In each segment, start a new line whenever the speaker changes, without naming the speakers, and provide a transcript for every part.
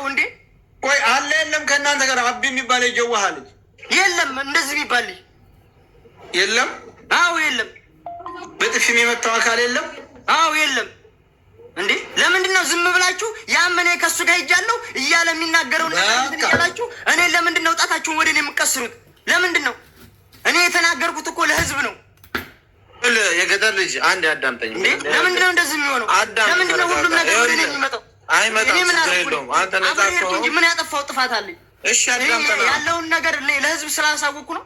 ተው እንዴ
ቆይ አለ የለም ከእናንተ ጋር አቢ የሚባል የጀዋህ ልጅ
የለም እንደዚህ የሚባል
የለም
አዎ የለም
በጥፊ የመታው አካል የለም
አዎ የለም እንዴ ለምንድን ነው ዝም ብላችሁ ያመኔ ከሱ ጋር ሄጃለሁ እያለ የሚናገረው ነገር እያላችሁ እኔ ለምንድን ነው ጣታችሁን ወደ እኔ የምትቀስሩት ለምንድን ነው እኔ የተናገርኩት እኮ ለህዝብ ነው
የገጠር ልጅ አንድ ያዳምጠኝ
እንዴ ለምንድን ነው እንደዚህ የሚሆነው ለምንድን ነው ሁሉም ነገር ወደ እኔ የሚመጣው
አይመጣም ስለሌለውም አንተ ነጣፈው
እንጂ ምን ያጠፋው ጥፋት አለኝ
እሺ አዳምጠና
ያለውን ነገር ለህዝብ ስላሳወቁ ነው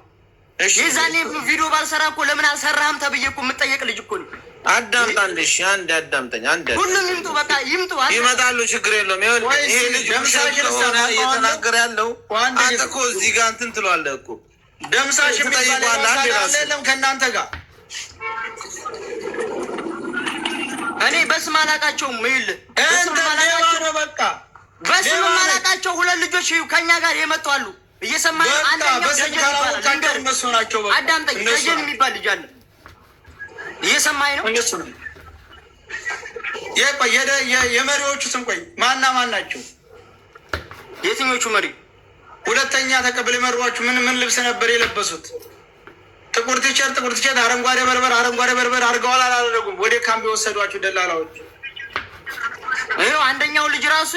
እሺ የዛኔ ቪዲዮ ባልሰራ እኮ ለምን አልሰራህም ተብዬ እኮ የምጠየቅ ልጅ እኮ ነው
አዳምጣልሽ አንድ ያዳምጠኝ አንድ
ሁሉም ይምጡ በቃ ይምጡ
ይመጣሉ ችግር የለውም ይሄ ልጅ ሆነ እየተናገረ ያለው አንተ እኮ እዚህ ጋር እንትን ትለዋለህ እኮ ደምሳሽ የሚባል አንድ ራስ የለም ከእናንተ ጋር
እኔ በስም አላውቃቸውም ይኸውልህ
በቃ
በስም አላውቃቸው ሁለት ልጆች ከኛ ጋር የመጡ አሉ እየሰማኝ አንደኛው አዳምጠኝ ደጀን የሚባል ልጅ አለ እየሰማኝ ነው
እነሱ ነው የመሪዎቹ ስም ቆይ ማን ናቸው
የትኞቹ መሪ
ሁለተኛ ተቀበል የመሯችሁ ምን ልብስ ነበር የለበሱት ጥቁር ቲሸርት አረንጓዴ በርበር አድርገዋል አላደረጉም ወደ ካምፕ የወሰዷችሁ ደላላዎች
ይኸው አንደኛው ልጅ ራሱ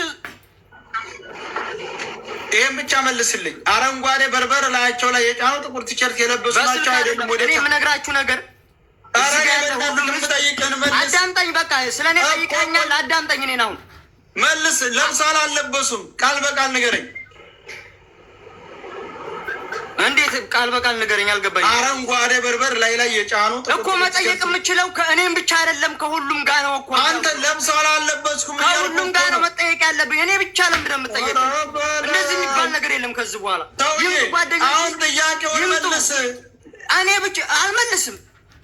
ይሄን ብቻ መልስልኝ አረንጓዴ በርበር ላያቸው ላይ የጫኑ ጥቁር ቲሸርት የለበሱ ናቸው አይደለም ወደ
እኔ የምነግራችሁ ነገር አዳምጠኝ በቃ ስለኔ ጠይቀኛል አዳምጠኝ እኔን አሁን
መልስ ለብሳል አልለበሱም ቃል በቃል ንገረኝ
እንዴት ቃል በቃል ንገረኝ አልገባኝ
አረንጓዴ በርበር ላይ የጫኑ
እኮ መጠየቅ የምችለው ከእኔም ብቻ አይደለም ከሁሉም ጋር ነው እኮ
አንተ ለብሳል አልለበስኩም
ከሁሉም ጋር ነው መጠየቅ ያለብኝ እኔ ብቻ ለምንድን ነው የምጠየቀው እንደዚህ የሚባል ነገር የለም ከዚህ በኋላ
አሁን ጥያቄውን መልስ
እኔ ብቻ አልመልስም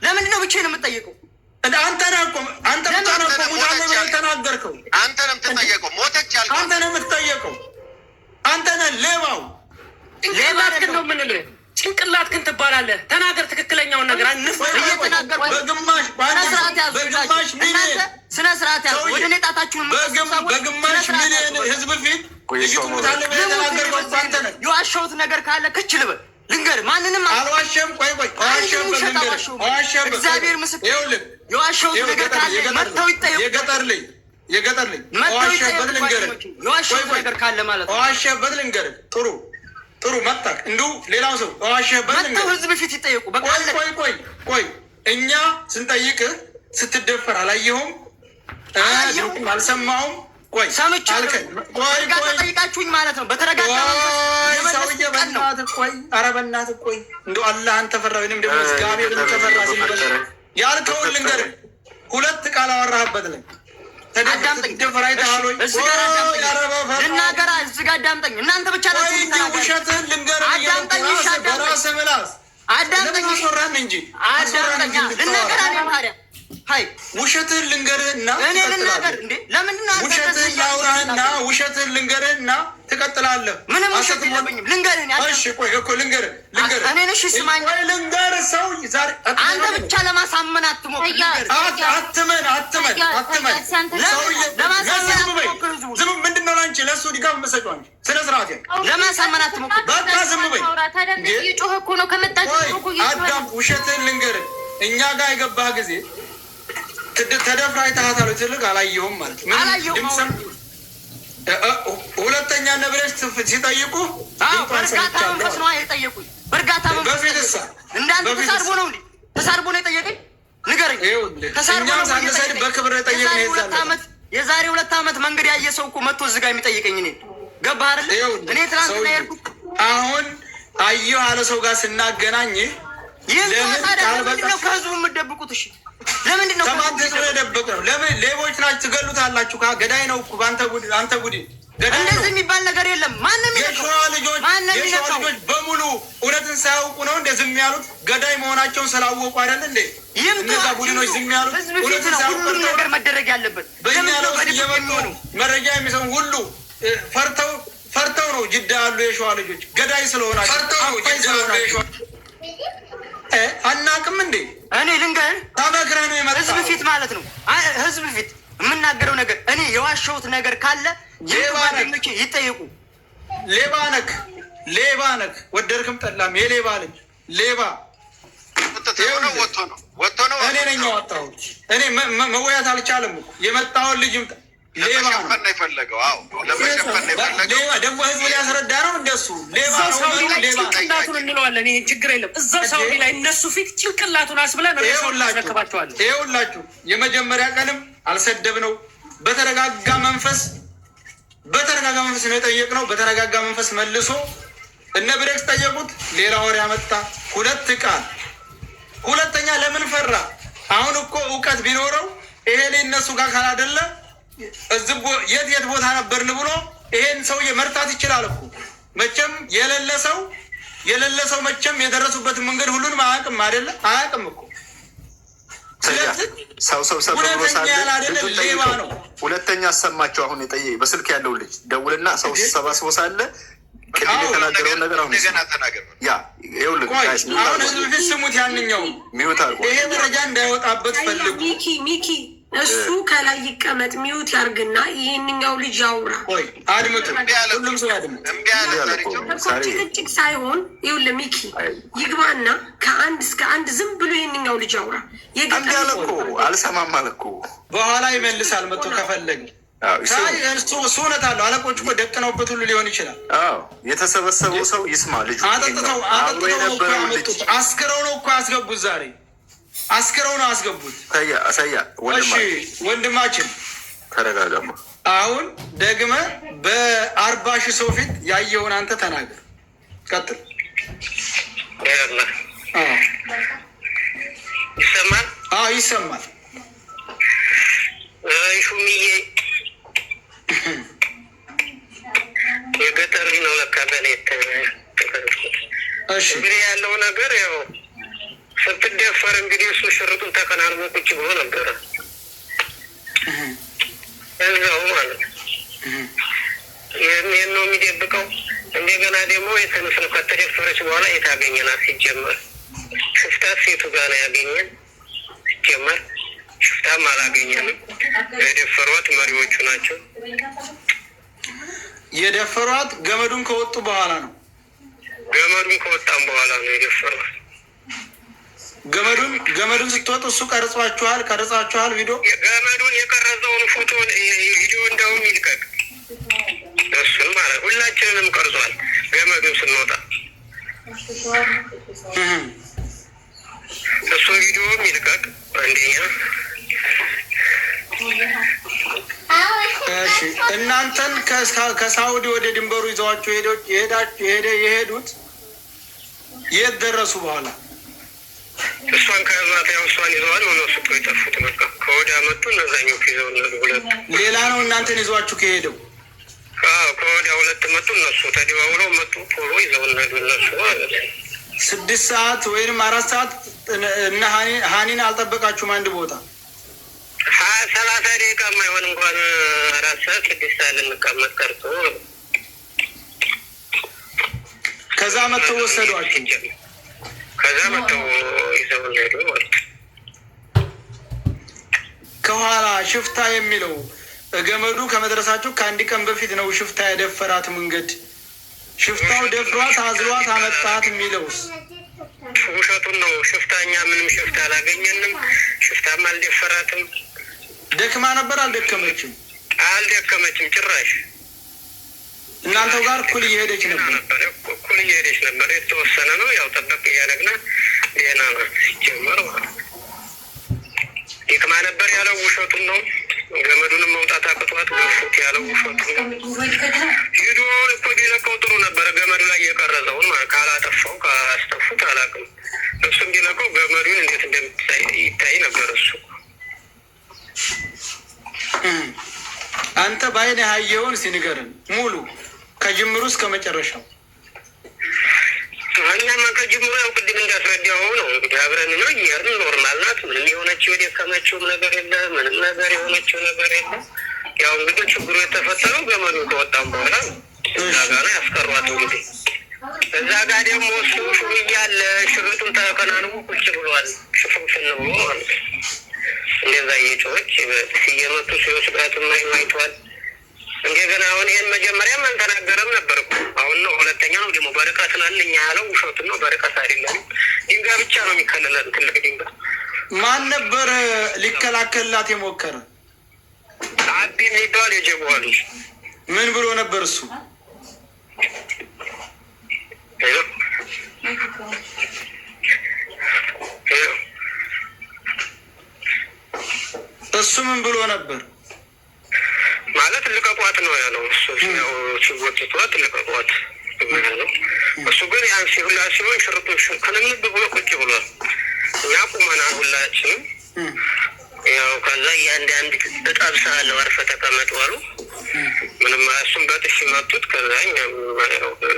ለምንድን ነው ብቻዬን የምጠየቀው
አንተ ብቻ ነው ሙታለ ብለህ ተናገርከው
አንተ ነው የምትጠየቀው ሞተች ያልከው
አንተ ነው የምትጠየቀው አንተ ነህ ሌባው
ሌባትክን ነው የምንልህ ጭንቅላትክን ትባላለህ ተናገር ትክክለኛውን ነገር አንፍ እየተናገርኩ በግማሽ ሚሊዮን ስነ ስርዓት ያዝ ወደ እኔ ጣታችሁን
በግማሽ ሚሊዮን ህዝብ ፊት ሙታለ ብለህ ተናገርከው አንተ ነህ
የዋሻሁት ነገር ካለ ክች ልበል ልንገርህ ማንንም
አልዋሸም ቆይ
እግዚአብሔር ምስክር የዋሻሁት ነገር ካለ መጥተው ይጠየቁ
የገጠር ልጅ
የዋሻሁት ነገር ካለ ማለት ነው
ዋሸበት ልንገርህ ጥሩ መጣክ እንዲሁ ሌላው ሰው ዋሸበት
መጥተው ህዝብ ፊት ይጠየቁ በቃ
ቆይ እኛ ስንጠይቅህ ስትደፈር አላየሁም አልሰማሁም ቆይ
ሰምቻለሁ በተረጋጋ ጠይቃችሁኝ ማለት ነው በተረጋጋ
ሰውዬ በእናትህ ቆይ እንደው አላህን ተፈራ ወይንም ደግሞ እግዚአብሔርን ተፈራ ያልከውን ልንገርህ ሁለት ቃል አወራህበት ላይ
ልናገራ እዚህ ጋር አዳምጠኝ እናንተ ብቻ ናችሁ
ውሸትህን ልንገርህ በራስህ ምላስ
አዳምጠኝ
እንጂ
ልናገራ እኔም ታዲያ ሀይ
ውሸትህን ልንገርህና
እኔ ልናገር እንዴ ለምንድን ነው
ውሸትህን ላውራህና ውሸትህን ልንገርህና ትቀጥላለህ
ምንም ውሸት የለብኝም ልንገርህ
እሺ ቆይ እኮ ልንገርህ
እኔን እሺ ስማኝ
ልንገርህ ሰው ዛሬ
አንተ ብቻ ለማሳመን አትሞክር
አትመን ዝም ምንድን ነው ላንቺ ለእሱ ድጋፍ መሰጫው አንቺ ስነ ስርዓት
ለማሳመን አትሞክር
በቃ ዝም በይ
የጮኸ እኮ ነው ከመጣችሁ
አዳም ውሸትህን ልንገርህ እኛ ጋር የገባህ ጊዜ ተደፍራ አይተሃታል ትልቅ አላየሁም ማለት
አላየሁም
ሁለተኛ ነብረሽ ሲጠይቁ
በእርጋታ መንፈስ ነው የጠየቁኝ በእርጋታ መንፈስ እንዳንተ ተሳርቦ ነው የጠየቀኝ ንገረኝ ተሳርቦ ነው
በክብር የጠየቀኝ
የዛሬ 2 ዓመት መንገድ ያየ ሰው እኮ መጥቶ እዚህ ጋር የሚጠይቀኝ እኔ ገባህ አይደል እኔ ትናንትና የሄድኩት
አሁን አየሁ አለ ሰው ጋር ስናገናኝህ
ለምንድን ነው ከህዝቡ የምትደብቁት እሺ ለምንድን ነው
የደበቅነው ለምን ሌቦች ናችሁ ትገሉታላችሁ ገዳይ ነው እኮ አንተ ቡድን
እንደዚህ የሚባል ነገር የለም ማንም
የሸዋ ልጆች በሙሉ እውነትን ሳያውቁ ነው እንደ ዝም ያሉት ገዳይ መሆናቸውን ስላወቁ አይደል እንዴ እነዛ ቡድኖች ዝም ያሉት
እውነትን ሳያውቁ ሁሉም ነገር መደረግ ያለበት
በእኛ ለውስጥ እየመጡ መረጃ የሚሰሙ ሁሉ ፈርተው ነው ጅዳ ያሉ የሸዋ ልጆች ገዳይ ስለሆናቸው አናቅም እንዴ
እኔ ልንገርህ
ተመክረህ ነው የመጣው
ህዝብ ፊት ማለት ነው ህዝብ ፊት የምናገረው ነገር እኔ የዋሸሁት ነገር ካለ ሌባነች ይጠየቁ።
ሌባ ነክ ወደድክም ጠላም የሌባ ልጅ ሌባ
ወጥቶ ነው።
እኔ ነኝ ያወጣሁት። እኔ መወያት አልቻለም እኮ የመጣውን ልጅ ሌባ ነው የፈለገው። አዎ ለመሸፈን የፈለገው ደግሞ ህዝብ ሊያስረዳ ነው። እንደሱ ሌባ ነው ጭንቅላቱን እንለዋለን። ይሄ ችግር የለም። እዛው ሳውዲ ላይ እነሱ ፊት ጭንቅላቱን አስብለን እናስረክባቸዋለን። ይኸውላችሁ የመጀመሪያ ቀንም አልሰደብነው። በተረጋጋ መንፈስ ነው የጠየቅነው። በተረጋጋ መንፈስ መልሶ እነ ብሬክስ ጠየቁት። ሌላ ወሬ ያመጣ 2 ቃል። ሁለተኛ ለምን ፈራ? አሁን እኮ እውቀት ቢኖረው ይሄ እነሱ ጋር ካላደለ እዚህ የት ቦታ ነበርን ብሎ ይሄን ሰውዬ መርታት ይችላል እኮ። መቼም የሌለ ሰው መቼም የደረሱበትን መንገድ ሁሉንም አያውቅም አይደለ? አያውቅም እኮ።
ሰው ብሎ ሳለ ሌባ ነው። ሁለተኛ አሰማቸው። አሁን በስልክ ያለው ልጅ ደውልና ሰው ሰባስቦ ሳለ ቅድም የተናገረውን ነገር አሁን ተናገር።
አሁን ህዝብ ፊት ስሙት። ያንኛው ይሄ መረጃ እንዳይወጣበት ፈልጉ።
ሚኪ እሱ ከላይ ይቀመጥ፣ ሚዩት ያርግና ይሄንኛው ልጅ ያውራ።
አድምጡ፣ ሁሉም ሰው አድምጡ።
ጭቅጭቅ ሳይሆን ይኸውልህ ሚኪ ይግባና ከ1 እስከ 1 ዝም ብሎ ይሄንኛው ልጅ ያውራ።
አልሰማም አለ እኮ
በኋላ ይመልሳል መጥቶ ከፈለገ። እሱ እውነት አለው። አለቆች እኮ ደቅነውበት ሁሉ ሊሆን ይችላል።
የተሰበሰበው ሰው ይስማ። ልጁ
አጠጥተው አስክረው ነው እኮ ያስገቡት። ዛሬ አስክረው ነው ያስገቡት። ወንድማችን
ተረጋጋማ።
አሁን ደግመ በ40,000 ሰው ፊት ያየውን አንተ ተናገር። ቀጥል።
ይሰማል?
ይሰማል።
ሹምዬ የገጠር ነው ለካ በሌት እንግዲህ ያለው ነገር ያው ስትደፈር እንግዲህ እሱ ሽርጡን ተከናንቦ ቁጭ ብሎ ነበረ እዛው ማለት ይህን ነው የሚደብቀው። እንደገና ደግሞ የተነስነው ከተደፈረች በኋላ የታገኘናት ሲጀመር ሽፍታት ሴቱ ጋር ነው ያገኘን። ሲጀመር ሽፍታም አላገኘንም። የደፈሯት መሪዎቹ ናቸው።
የደፈሯት ገመዱን ከወጡ በኋላ ነው።
ገመዱን ከወጣም በኋላ ነው የደፈሯት።
ገመዱን ስትወጡ እሱ ቀርጻችኋል ቪዲዮ።
ገመዱን የቀረጸውን ፎቶ ቪዲዮ እንደውም ይልቀቅ። እሱን ማለት ሁላችንንም ቀርጿል። ገመዱን ስንወጣ እሱ ቪዲዮም ይልቀቅ። አንደኛ
እናንተን ከሳውዲ ወደ ድንበሩ ይዘዋቸው የሄዱት የት ደረሱ? በኋላ
እሷን ከዛት ያው እሷን ይዘዋል። እነሱ እኮ የጠፉት በቃ ከወዲያ መጡ። እነዛኞቹ ይዘው ሁለት
ሌላ ነው እናንተን ይዘዋችሁ ከሄደው።
ከወዲያ 2 መጡ። እነሱ ተደዋውለው መጡ። ቶሎ ይዘው እነሱ ማለት
6 ሰዓት ወይም 4 ሰዓት እነ ሀኒን አልጠበቃችሁም? አንድ ቦታ
30 ደቂቃ የማይሆን እንኳን 4 ሰዓት 6 ሰዓት ልንቀመጥ ቀርቶ
ከዛ መጥተው ወሰዷችሁ።
ከዛ መጥተው ይዘው ሄዱ ማለት
ከኋላ ሽፍታ የሚለው ገመዱ ከመድረሳችሁ ከ1 ቀን በፊት ነው ሽፍታ የደፈራት መንገድ። ሽፍታው ደፍሯት አዝሏት አመጣት የሚለውስ
ውሸቱን ነው። ሽፍታኛ ምንም ሽፍታ አላገኘንም። ሽፍታም አልደፈራትም።
ደክማ ነበር። አልደከመችም
ጭራሽ።
እናንተው ጋር እኩል እየሄደች
ነበር። የተወሰነ ነው ያው ጠበቅ እያደረግና ዜና ሲጀመር ደክማ ነበር ያለው ውሸቱን ነው። ገመዱንም መውጣት አቅቷት ገፉት ያለው ውሸቱን ነው። ቪዲዮውን እኮ ቢለቀው ጥሩ ነበረ። ገመዱ ላይ የቀረጸውን ካላስጠፉት አላውቅም። እሱ እንዲለቀው ገመዱን እንዴት እንደምታይ ነበር። እሱ
አንተ በአይን ያየውን ሲንገርን ሙሉ ከጅምሩ እስከ መጨረሻው።
እኛማ ከጅምሩ ያው ቅድም እንዳስረዳው ነው እንግዲህ አብረን ነው እያልን ኖርማል ናት። ምንም የሆነችው የደከመችውም ነገር የለ፣ ምንም ነገር የሆነችው ነገር የለ። ያው እንግዲህ ችግሩ የተፈጠረው ገመዱ ከወጣም በኋላ እዛ ጋር ያስቀሯት። እንግዲህ እዛ ጋር ደግሞ እሱ ሹም እያለ ሽርጡን ተከናንቦ ቁጭ ብሏል። ሽፍንፍን ብሎ ማለት እንደዛ እየጮኸች እየመቱ ሲወስዷትም አይተዋል። እንደገና አሁን ይህን መጀመሪያም አልተናገረም ነበር እኮ አሁን ነው ሁለተኛ ነው ደግሞ በርቀት ነን እኛ ያለው ውሸቱን ነው። በርቀት አይደለም ድንጋይ ብቻ ነው የሚከለለን ትልቅ ድንጋይ።
ማን ነበር ሊከላከልላት የሞከረ?
አቢ የሚባል የጀጓ ልጅ።
ምን ብሎ ነበር እሱ? እሱ ምን ብሎ ነበር
ማለት? ልቀቋት ነው ያለው እሱ። ያው ሲወጥቷት ልቀቋት ነው። እሱ ግን ያን ሲሁላ ሲሆን ሽርጦች ከነምብ ብሎ ቁጭ ብሏል። እኛ ቁመናል ሁላችንም። ያው ከዛ እያንዳንድ እጠብሳለሁ አርፈ ተቀመጡ አሉ። ምንም እሱም በጥሽ መቱት። ከዛ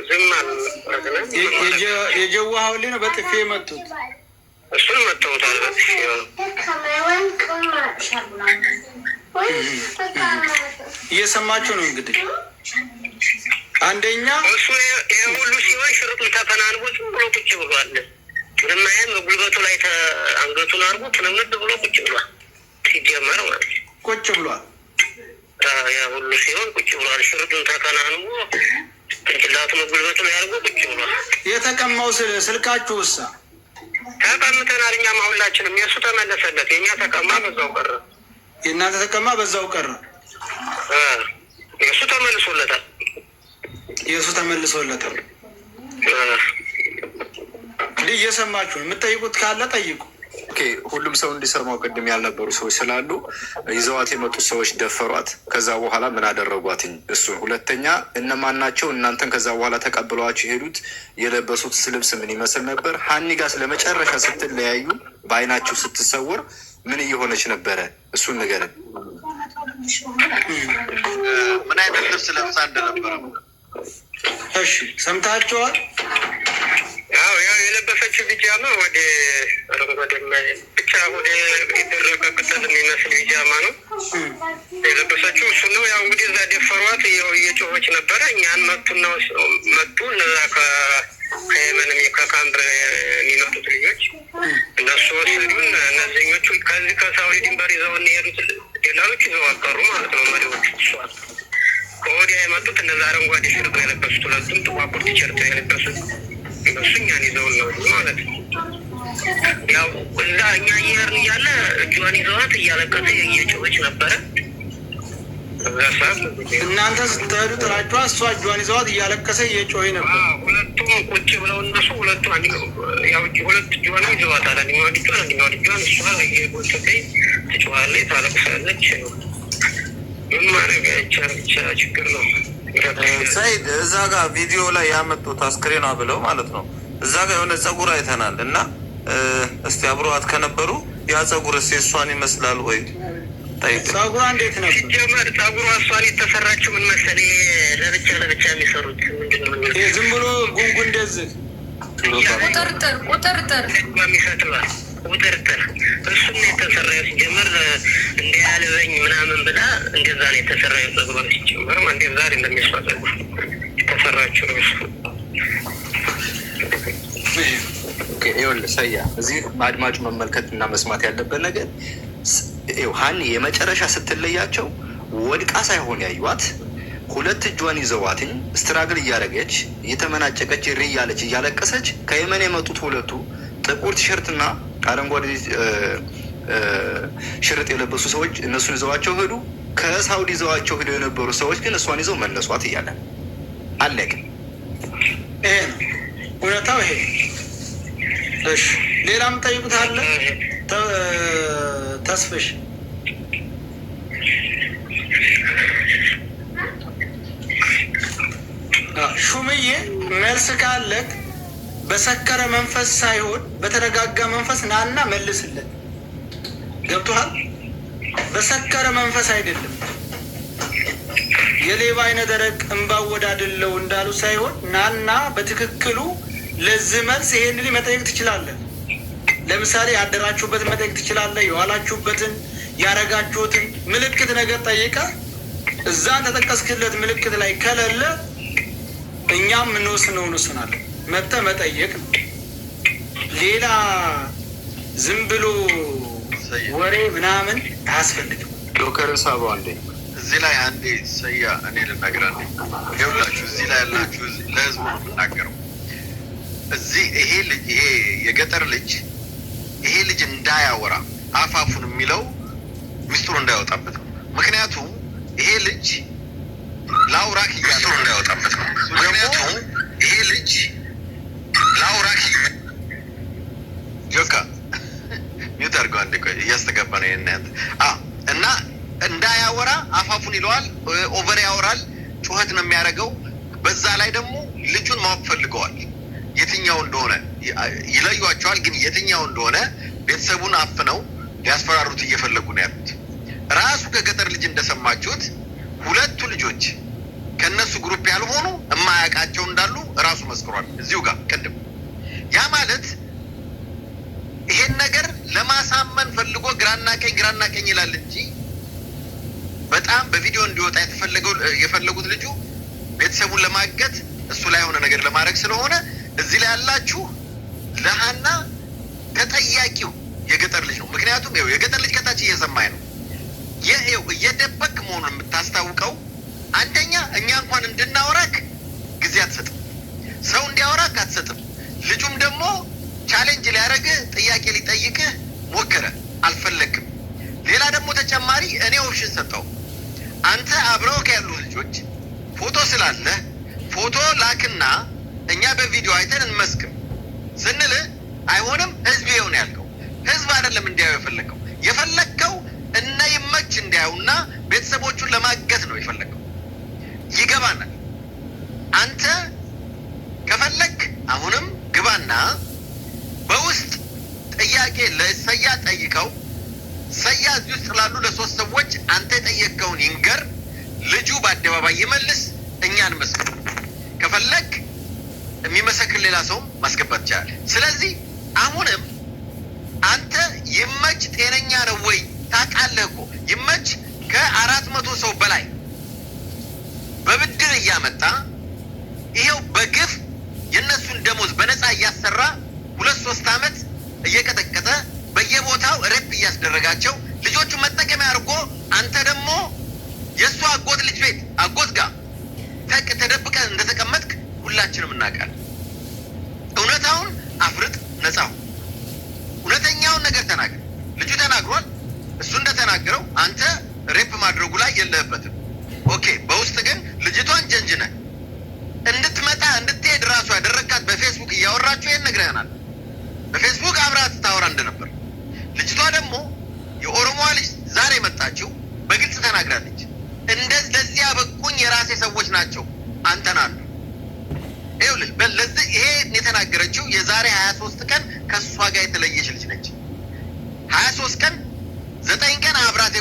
ዝም አለ።
የጀዋሃው ነው በጥፊ መቱት።
እሱን መተውታል በጥሽ።
እየሰማችሁ ነው እንግዲህ። አንደኛ
እሱ ይሄ ሁሉ ሲሆን ሽርጡን ተከናንቦ ዝም ብሎ ቁጭ ብሏል። ምንም አይነት ጉልበቱ ላይ አንገቱን አርጎ ትንምድ ብሎ ቁጭ ብሏል። ሲጀመር ማለት
ቁጭ ብሏል።
ያ ሁሉ ሲሆን ቁጭ ብሏል። ሽርጡን ተከናንቦ ጭንቅላቱን ጉልበቱ ላይ አርጎ ቁጭ ብሏል።
የተቀማው ስልካችሁ ውሳ
ተቀምተናል። እኛም ሁላችንም የእሱ ተመለሰለት። የእኛ ተቀማ በዛው ቀረ።
የእናንተ ተቀማ በዛው ቀረ።
የእሱ ተመልሶለታል።
የእሱ ተመልሶለታል። እንግዲህ እየሰማችሁ የምትጠይቁት ካለ ጠይቁ።
ሁሉም ሰው እንዲሰማው ቅድም ያልነበሩ ሰዎች ስላሉ ይዘዋት የመጡት ሰዎች ደፈሯት። ከዛ በኋላ ምን አደረጓትኝ? እሱን ሁለተኛ እነማን ናቸው? እናንተን ከዛ በኋላ ተቀብለዋችሁ የሄዱት የለበሱት ልብስ ምን ይመስል ነበር? ሀኒ ጋር ስለመጨረሻ ስትለያዩ በአይናችሁ ስትሰወር ምን እየሆነች ነበረ? እሱን ንገረን።
ምን አይነት ልብስ ለብሳ እንደነበረ?
እሺ ሰምታችኋል።
ያው የለበሰችው ቢጃማ ወደ አረንጓዴ ብቻ ወደ የደረቀ ቅጠል የሚመስል ቢጃማ ነው የለበሰችው። እሱ ነው ያው እንግዲህ እዛ ደፈሯት። እየጮኸች ነበረ። እኛን መጡ እነዛ ከየመን ከካምፕ የሚመጡት ልጆች እነሱ ወሰዱን። እነዚህኞቹ ከዚህ ከሳውዲ ድንበር ይዘው እንሄዱት ሌላሎች ይዘው አቀሩ ማለት ነው። መሪዎቹ እሷል ከወዲያ የመጡት እነዛ አረንጓዴ ሽርጥ የለበሱት ሁለቱም ጥቋቁር ቲሸርት የለበሱት እነሱ እኛን ይዘውን ነው ማለት ነው። ያው እዛ እኛ እየሄድን እያለ እጇን ይዘዋት እያለቀሰ እየጮኸች ነበረ።
እናንተ ስትሄዱ ጥላችኋ፣ እሷ እጇን ይዘዋት እያለቀሰ እየጮኸ ነበር።
ሁለቱም ቁጭ ብለው እነሱ ሁለቱ ሁለት እጇን ይዘዋታል። አንደኛዋ ልጇን እሷ እየጎተተኝ ትጮኻለች፣ ታለቅሳለች። ምን ማድረግ አይቻልም። ብቻ ችግር ነው።
ሰይድ እዛ ጋር ቪዲዮ ላይ ያመጡት አስክሬኗ ብለው ማለት ነው። እዛ ጋር የሆነ ጸጉር አይተናል እና እስቲ አብረዋት ከነበሩ ያ ጸጉር ስ እሷን ይመስላል ወይ?
ጸጉሯ እንዴት ነበር?
ሲጀመር ጸጉሯ እሷን የተሰራችው ምን መሰለኝ ለብቻ የሚሰሩት ምንድነው
ዝም ብሎ ጉንጉ እንደዚህ
ቁጥርጥር
የሚፈትባል ቁጥርጥር እሱን የተሰራ ሲጀመር እንዲያልበኝ ምናምን ብላ እንደዛ ነው የተሰራ ጸጉሯ ሲጀመር እንደዛ አይደለም የሷ ጸጉር የተሰራችው ነው።
ይኸውልህ ሰያ እዚህ አድማጩ መመልከት እና መስማት ያለበት ነገር ሀኒ የመጨረሻ ስትለያቸው ወድቃ ሳይሆን ያዩዋት ሁለት እጇን ይዘዋትኝ ስትራግል እያደረገች እየተመናጨቀች ሪ እያለች እያለቀሰች ከየመን የመጡት ሁለቱ ጥቁር ቲሸርትና አረንጓዴ ሽርጥ የለበሱ ሰዎች እነሱን ይዘዋቸው ሄዱ። ከሳውዲ ይዘዋቸው ሄደው የነበሩ ሰዎች ግን እሷን ይዘው መለሷት እያለ አለቅ።
ይሄ ነው እውነታው። ይሄ እሺ፣ ሌላም ጠይቁት አለ ተስፍሽ ሹምዬ መልስ ካለክ በሰከረ መንፈስ ሳይሆን በተረጋጋ መንፈስ ናና መልስለት። ገብቶሃል? በሰከረ መንፈስ አይደለም። የሌባ አይነ ደረቅ እንባወዳድለው እንዳሉ ሳይሆን ናና በትክክሉ ለዚህ መልስ ይሄንን መጠየቅ ትችላለህ። ለምሳሌ ያደራችሁበትን መጠየቅ ትችላለህ። የዋላችሁበትን ያረጋችሁትን ምልክት ነገር ጠይቀ እዛ ተጠቀስክለት ምልክት ላይ ከሌለ እኛም እንወስነው እንወስናለን። መጠየቅ ነው። ሌላ ዝም ብሎ ወሬ ምናምን አያስፈልግም።
ጆከርን ሳበው አንዴ
እዚህ ላይ አንዴ ሰያ እኔ ልናገራለሁ። ይኸውላችሁ እዚህ ላይ ያላችሁ ለህዝቡ ነው የምናገረው። እዚህ ይሄ የገጠር ልጅ ይሄ ልጅ እንዳያወራ አፋፉን የሚለው ሚስጥሩ እንዳያወጣበት ነው። ምክንያቱም ይሄ ልጅ ላውራክ እያለ እንዳያወጣበት ነው። ምክንያቱም ይሄ ልጅ ላውራክ ጆካ ሚውት አድርገው አንዴ ቆይ እያስተጋባ ነው የእናንተ እና እንዳያወራ አፋፉን ይለዋል። ኦቨር ያወራል፣ ጩኸት ነው የሚያደርገው። በዛ ላይ ደግሞ ልጁን ማወቅ ፈልገዋል። የትኛው እንደሆነ ይለዩዋቸዋል፣ ግን የትኛው እንደሆነ ቤተሰቡን አፍነው ሊያስፈራሩት እየፈለጉ ነው ያሉት። ራሱ ከገጠር ልጅ እንደሰማችሁት ሁለቱ ልጆች ከነሱ ግሩፕ ያልሆኑ የማያውቃቸው እንዳሉ ራሱ መስክሯል እዚሁ ጋር ቅድም። ያ ማለት ይሄን ነገር ለማሳመን ፈልጎ ግራና ቀኝ ይላል እንጂ በጣም በቪዲዮ እንዲወጣ የፈለጉት ልጁ ቤተሰቡን ለማገት እሱ ላይ የሆነ ነገር ለማድረግ ስለሆነ እዚህ ላይ ያላችሁ ለሃና ተጠያቂው የገጠር ልጅ ነው። ምክንያቱም ይኸው የገጠር ልጅ ከታች እየሰማኝ ነው። ይሄው እየደበክ መሆኑን የምታስታውቀው አንደኛ እኛ እንኳን እንድናወራክ ጊዜ አትሰጥም፣ ሰው እንዲያወራክ አትሰጥም። ልጁም ደግሞ ቻሌንጅ ሊያደርግህ ጥያቄ ሊጠይቅህ ሞከረ፣ አልፈለግም። ሌላ ደግሞ ተጨማሪ እኔ ኦፕሽን ሰጠው። አንተ አብረው ያሉ ልጆች ፎቶ ስላለ ፎቶ ላክና እኛ በቪዲዮ አይተን እንመስክም ስንል አይሆንም፣ ህዝብ ይሆን ያልከው ህዝብ አይደለም እንዲያዩ የፈለግከው እነ ይመች እንዲያዩና ቤተሰቦቹን ለማገት ነው የፈለግከው። ይገባናል። አንተ ከፈለግ አሁንም ግባና በውስጥ ጥያቄ ለሰያ ጠይቀው። ሰያ እዚህ ውስጥ ላሉ ለሶስት ሰዎች አንተ የጠየቅከውን ይንገር፣ ልጁ በአደባባይ ይመልስ፣ እኛ እንመስክር። ከፈለግ የሚመሰክር ሌላ ሰው ማስገባት ይቻላል። ስለዚህ አሁንም አንተ ይመች ጤነኛ ነው ወይ? ታውቃለህ እኮ ይመች ከ400 ሰው በላይ በብድር እያመጣ ይሄው በግፍ የእነሱን ደሞዝ በነፃ እያሰራ 2-3 ዓመት እየቀጠቀጠ በየቦታው ሬፕ እያስደረጋቸው ልጆቹን መጠቀሚያ አድርጎ አንተ ደግሞ የእሱ አጎት ልጅ ቤት አጎት ጋር ተደብቀ እንደተቀመጥክ ሁላችንም እናውቃለን። እውነታውን አፍርጥ፣ ነፃው እውነተኛውን ነገር ተናገር። ልጁ ተናግሯል። እሱ እንደተናገረው አንተ ሬፕ ማድረጉ ላይ የለህበትም። ኦኬ። በውስጥ ግን ልጅቷን ጀንጅነ እንድትመጣ እንድትሄድ ራሱ ያደረግካት በፌስቡክ እያወራችሁ ይሄን ነግረህናል። በፌስቡክ አብራት ታወራ እንደነበር። ልጅቷ ደግሞ የኦሮሞ ልጅ ዛሬ መጣችው በግልጽ ተናግራለች። ለዚህ ያበቁኝ የራሴ ሰዎች ናቸው አንተን አሉ። ለዚህ ይሄ የተናገረችው የዛሬ 23 ቀን ከእሷ ጋር የተለየች ልጅ ነች። 23 ቀን 9 ቀን አብራት